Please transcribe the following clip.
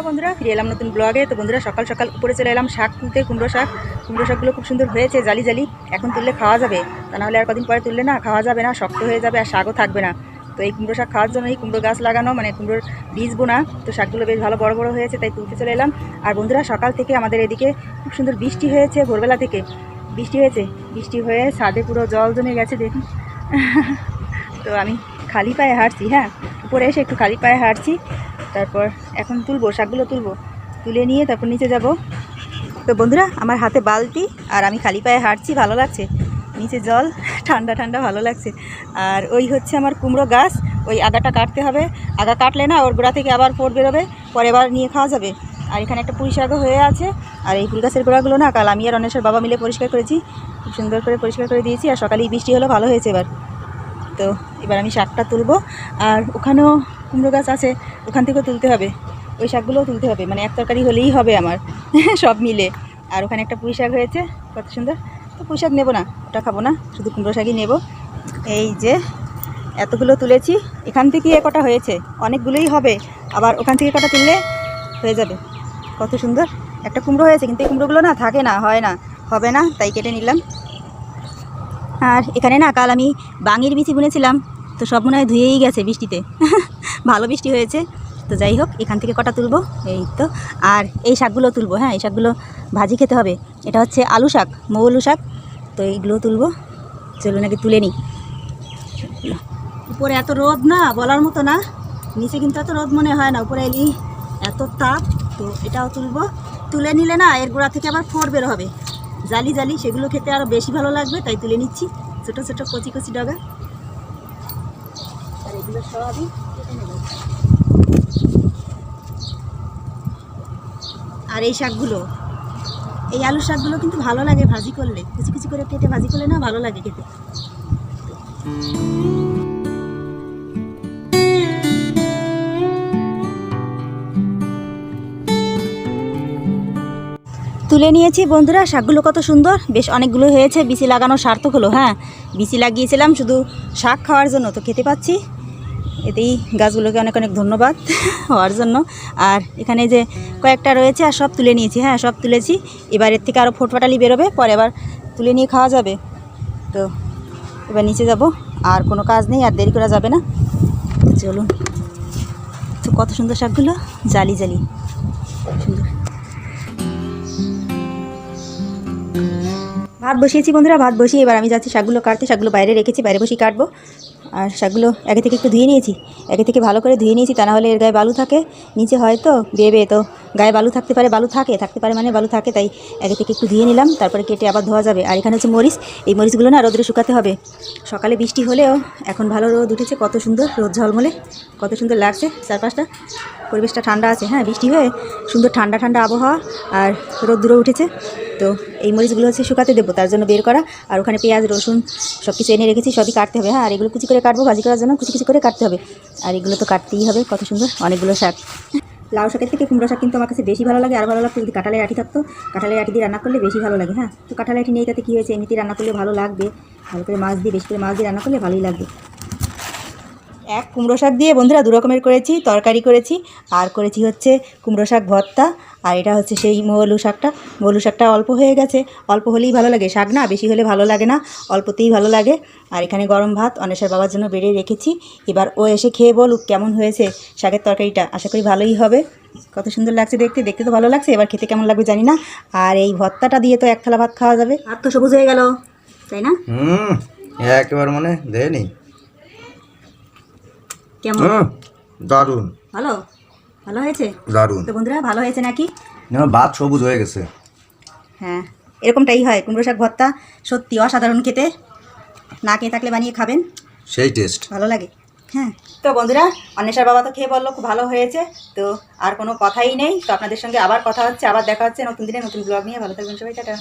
বন্ধুরা, ফিরে এলাম নতুন ব্লগে। তো বন্ধুরা, সকাল সকাল উপরে চলে এলাম শাক তুলতে। কুমড়ো শাকগুলো খুব সুন্দর হয়েছে, জালি জালি। এখন তুললে খাওয়া যাবে, তা নাহলে আর কদিন পরে তুললে না খাওয়া যাবে না, শক্ত হয়ে যাবে আর শাকও থাকবে না। তো এই কুমড়ো শাক খাওয়ার জন্য এই কুমড়ো গাছ লাগানো, মানে কুমড়োর বীজ বোনা। তো শাকগুলো বেশ ভালো বড় বড় হয়েছে, তাই তুলতে চলে এলাম। আর বন্ধুরা, সকাল থেকে আমাদের এদিকে খুব সুন্দর বৃষ্টি হয়েছে, ভোরবেলা থেকে বৃষ্টি হয়েছে। বৃষ্টি হয়ে ছাদে পুরো জল জমে গেছে দেখুন। তো আমি খালি পায়ে হাঁটছি, হ্যাঁ, উপরে এসে একটু খালি পায়ে হাঁটছি। তারপর এখন তুলবো, শাকগুলো তুলে নিয়ে তারপর নিচে যাব। তো বন্ধুরা, আমার হাতে বালতি আর আমি খালি পায়ে হাঁটছি, ভালো লাগছে। নিচে জল, ঠান্ডা ঠান্ডা, ভালো লাগছে। আর ওই হচ্ছে আমার কুমড়ো গাছ, ওই আগাটা কাটতে হবে। আগা কাটলে না ওর গোড়া থেকে আবার ফোট বেরোবে, পরে আবার নিয়ে খাওয়া যাবে। আর এখানে একটা পুঁই শাকও হয়ে আছে। আর এই ফুল গাছের গোড়াগুলো না কাল আমি আর অনেশের বাবা মিলে পরিষ্কার করেছি, খুব সুন্দর করে পরিষ্কার করে দিয়েছি। আর সকালেই বৃষ্টি হলো, ভালো হয়েছে এবার। তো এবার আমি শাকটা তুলবো। আর ওখানেও কুমড়ো গাছ আছে, ওখান থেকেও তুলতে হবে, ওই শাকগুলোও তুলতে হবে, মানে এক তরকারি হলেই হবে আমার সব মিলে। আর ওখানে একটা পুঁই শাক হয়েছে, কত সুন্দর। তো পুঁই শাক নেবো না, ওটা খাবো না, শুধু কুমড়ো শাকই নেব। এই যে এতগুলো তুলেছি, এখান থেকে কটা হয়েছে, অনেকগুলোই হবে। আবার ওখান থেকে কটা তুললে হয়ে যাবে। কত সুন্দর একটা কুমড়ো হয়েছে, কিন্তু এই কুমড়োগুলো না থাকে না, হয় না, হবে না, তাই কেটে নিলাম। আর এখানে না কাল আমি বাঙির বিচি বুনেছিলাম, তো সব মনে হয় ধুয়েই গেছে বৃষ্টিতে ভালো বৃষ্টি হয়েছে। তো যাই হোক, এখান থেকে কটা তুলবো, এই তো। আর এই শাকগুলো তুলবো, হ্যাঁ, এই শাকগুলো ভাজি খেতে হবে। এটা হচ্ছে আলু শাক, মৌলু শাক। তো এইগুলো তুলবো, চলুন আগে তুলে নিই। উপরে এত রোদ না, বলার মতো না। নিচে কিন্তু এত রোদ মনে হয় না, উপরে এলি এত তাপ। তো এটাও তুলবো, তুলে নিলে না এর গোড়া থেকে আবার ফোড় বের হবে, জালি জালি, সেগুলো খেতে আরও বেশি ভালো লাগবে, তাই তুলে নিচ্ছি। ছোটো ছোটো কচি কচি ডগা। আর এগুলো সবই কেটে নেব। আর এই শাকগুলো, এই আলু শাকগুলো কিন্তু ভালো লাগে ভাজি করলে, কুচি কুচি করে কেটে ভাজি করলে না ভালো লাগে খেতে। তুলে নিয়েছি বন্ধুরা, শাকগুলো কত সুন্দর, বেশ অনেকগুলো হয়েছে। বিচি লাগানো সার্থক হলো, হ্যাঁ, বিচি লাগিয়েছিলাম শুধু শাক খাওয়ার জন্য, তো খেতে পাচ্ছি। এতেই গাছগুলোকে অনেক অনেক ধন্যবাদ হওয়ার জন্য। আর এখানে যে কয়েকটা রয়েছে, আর সব তুলে নিয়েছি, হ্যাঁ, সব তুলেছি। এবার এর থেকে আরও ফোটফাটালি বেরোবে, পরে আবার তুলে নিয়ে খাওয়া যাবে। তো এবার নিচে যাব, আর কোনো কাজ নেই, আর দেরি করা যাবে না, চলুন। তো কত সুন্দর শাকগুলো, জালি জালি, সুন্দর। ভাত বসিয়েছি বন্ধুরা, ভাত বসিয়ে এবার আমি যাচ্ছি শাকগুলো কাটতে। শাকগুলো বাইরে রেখেছি, বাইরে বসেই কাটবো। আর শাকগুলো আগে থেকে একটু ধুয়ে নিয়েছি, আগে থেকে ভালো করে ধুয়ে নিয়েছি, তা না হলে এর গায়ে বালু থাকে, নিচে হয়তো বেয়ে তো গায়ে বালু থাকতে পারে, থাকতে পারে মানে বালু থাকে, তাই আগে থেকে একটু ধুয়ে নিলাম, তারপরে কেটে আবার ধোয়া যাবে। আর এখানে হচ্ছে মরিচ, এই মরিচগুলো না রোদে শুকাতে হবে। সকালে বৃষ্টি হলেও এখন ভালো রোদ উঠেছে, কত সুন্দর রোদ ঝলমলে, কত সুন্দর লাগছে চারপাশটা, পরিবেশটা ঠান্ডা আছে, হ্যাঁ, বৃষ্টি হয়ে সুন্দর ঠান্ডা ঠান্ডা আবহাওয়া, আর রোদ দূরে উঠেছে। তো এই মরিচগুলো হচ্ছে শুকাতে দেবো, তার জন্য বের করা। আর ওখানে পেঁয়াজ রসুন সব কিছু এনে রেখেছি, সবই কাটতে হবে, হ্যাঁ। আর এগুলো কুচি করে কাটবো, ভাজি করার জন্য কুচি কুচি করে কাটতে হবে। আর এগুলো তো কাটতেই হবে, কত সুন্দর অনেকগুলো শাক। লাউ শাকের থেকে কুমড়ো শাক কিন্তু আমার কাছে বেশি ভালো লাগে। আর ভালো লাগতো যদি কাঁঠালের আঁটি থাকতো, কাঁঠালের আঁটি দিয়ে রান্না করলে বেশি ভালো লাগে, হ্যাঁ। তো কাঁঠালের আঁটি নেই, তাতে কী হয়েছে, এমনিতেই রান্না করলে ভালো লাগবে, ভালো করে মাছ দিয়ে, বেশি করে মাছ দিয়ে রান্না করলে ভালোই লাগবে। এক কুমড়ো শাক দিয়ে বন্ধুরা দু রকমের করেছি, তরকারি করেছি, আর করেছি হচ্ছে কুমড়ো শাক ভর্তা। আর এটা হচ্ছে সেই মৌলু শাকটা অল্প হয়ে গেছে, অল্প হলেই ভালো লাগে, শাক না বেশি হলে ভালো লাগে না, অল্পতেই ভালো লাগে। আর এখানে গরম ভাত অনেশের বাবার জন্য বেড়ে রেখেছি, এবার ও এসে খেয়ে বলুক কেমন হয়েছে শাকের তরকারিটা, আশা করি ভালোই হবে। কত সুন্দর লাগছে দেখতে, দেখতে তো ভালো লাগছে, এবার খেতে কেমন লাগবে জানি না। আর এই ভর্তাটা দিয়ে তো এক থালা ভাত খাওয়া যাবে। আর তো সবুজ হয়ে গেল, তাই না? একেবারে মনে দেয়নি, কেমন, দারুণ, ভালো, ভালো হয়েছে, দারুণ। তো বন্ধুরা ভালো হয়েছে নাকি? ভাত সবুজ হয়ে গেছে, হ্যাঁ, এরকমটাই হয়। কুমড়ো শাক ভর্তা সত্যি অসাধারণ খেতে, না খেয়ে থাকলে বানিয়ে খাবেন, সেই টেস্ট, ভালো লাগে, হ্যাঁ। তো বন্ধুরা, অন্বেষার বাবা তো খেয়ে বললো খুব ভালো হয়েছে। তো আর কোনো কথাই নেই, তো আপনাদের সঙ্গে আবার কথা হচ্ছে, আবার দেখা হচ্ছে নতুন দিনে নতুন ব্লগ নিয়ে। ভালো থাকবেন সবাই, টাটা।